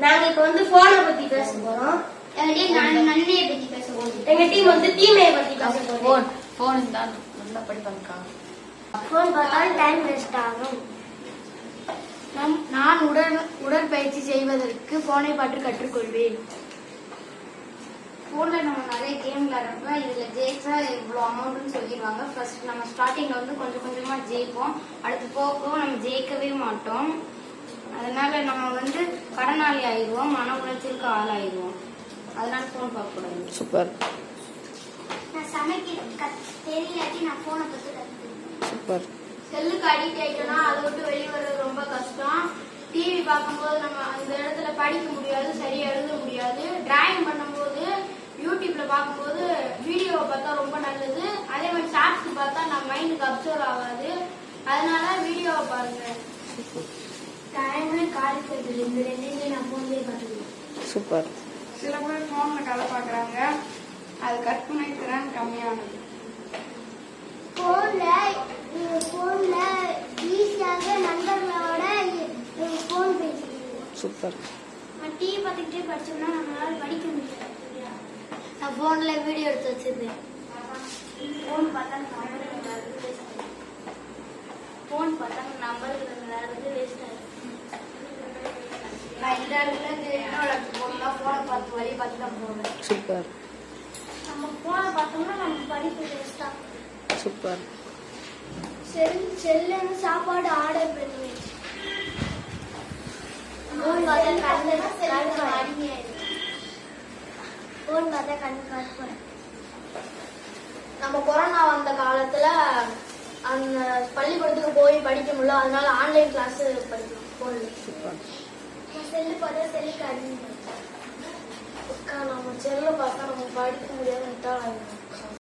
நாங்க இப்ப வந்து போனை பத்தி பேச போறோம். நன்மையை பத்தி பேச போறோம். எங்க டீம் வந்து தீமையை பத்தி பேச போறோம். போன் தான் நல்லா படிப்பாங்கக்கா. போன் பார்த்தாலும் டைம் வேஸ்ட் ஆகும். நான் உடற்பயிற்சி செய்வதற்கு போனை பற்றி கற்றுக்கொள்வேன். போன்ல நம்ம நிறைய கேம் விளையாடுறப்ப இதுல ஜெயிச்சா இவ்வளவு அமௌண்ட்னு சொல்லிடுவாங்க. ஃபர்ஸ்ட் நம்ம ஸ்டார்டிங்ல வந்து கொஞ்சம் கொஞ்சமா ஜெயிப்போம். அடுத்து போக நம்ம ஜெயிக்கவே மாட்டோம். அதனால நம்ம வந்து கடனாளி ஆயிடுவோம், மன உளைச்சலுக்கு ஆளாயிடுவோம். அதனால போன் பார்க்க கூடாது. சூப்பர். நான் சமைக்க தெரியலாட்டி நான் போனை பத்தி கத்துக்கிறேன். சூப்பர். செல்லுக்கு அடிக்ட் ஆயிட்டோம்னா அதை விட்டு வெளியே வர்றது ரொம்ப கஷ்டம். டிவி பார்க்கும்போது நம்ம அந்த இடத்துல படிக்க முடியாது, சரியா எழுத முடியாது. டிராயிங் பண்ணும்போது யூடியூப்ல பார்க்கும்போது வீடியோவை பார்த்தா ரொம்ப நல்லது. அதே மாதிரி ஷார்ட்ஸ் பார்த்தா நம்ம மைண்டுக்கு அப்சர்வ் ஆகாது. அதனால வீடியோவை பாருங்க. டைம்ல காலிக்கிறது இந்த ரெண்டையுமே நான் போன்லயே பார்த்துக்குவேன். சூப்பர். சில பேர் போன்ல கதை பார்க்கறாங்க, அது கற்பனை திறன் கம்மியானது. போன்ல ஈஸியாக நண்பர்களோட போன் பேசிக்கிறோம். சூப்பர். டிவி பார்த்துக்கிட்டே படிச்சோம்னா நம்மளால படிக்க முடியாது. நான் போன்ல வீடியோ எடுத்து வச்சிருந்தேன். போன் பார்த்தா நம்பருக்கு வேஸ்ட் ஆகும். நான் இந்த இடத்துல போனா போனை பார்த்து வழி பார்த்து தான் போவேன். சூப்பர். நம்ம போனை பார்த்தோம்னா நம்ம படிப்பு வேஸ்ட் ஆகும். சூப்பர். செல்லுன்னு சாப்பாடு ஆர்டர் பண்ணுவேன். போன் பார்த்தா கண்ணு காட்டுவேன். நம்ம கொரோனா வந்த காலத்துல அந்த பள்ளிக்கூடத்துக்கு போய் படிக்க முடியல, அதனால ஆன்லைன் கிளாஸ் படிக்கணும் போன்ல. செல்லு பார்த்தா செல்லுக்கு அடிமை. நம்ம செல்லு பார்த்தா நம்ம படிக்க முடியாது.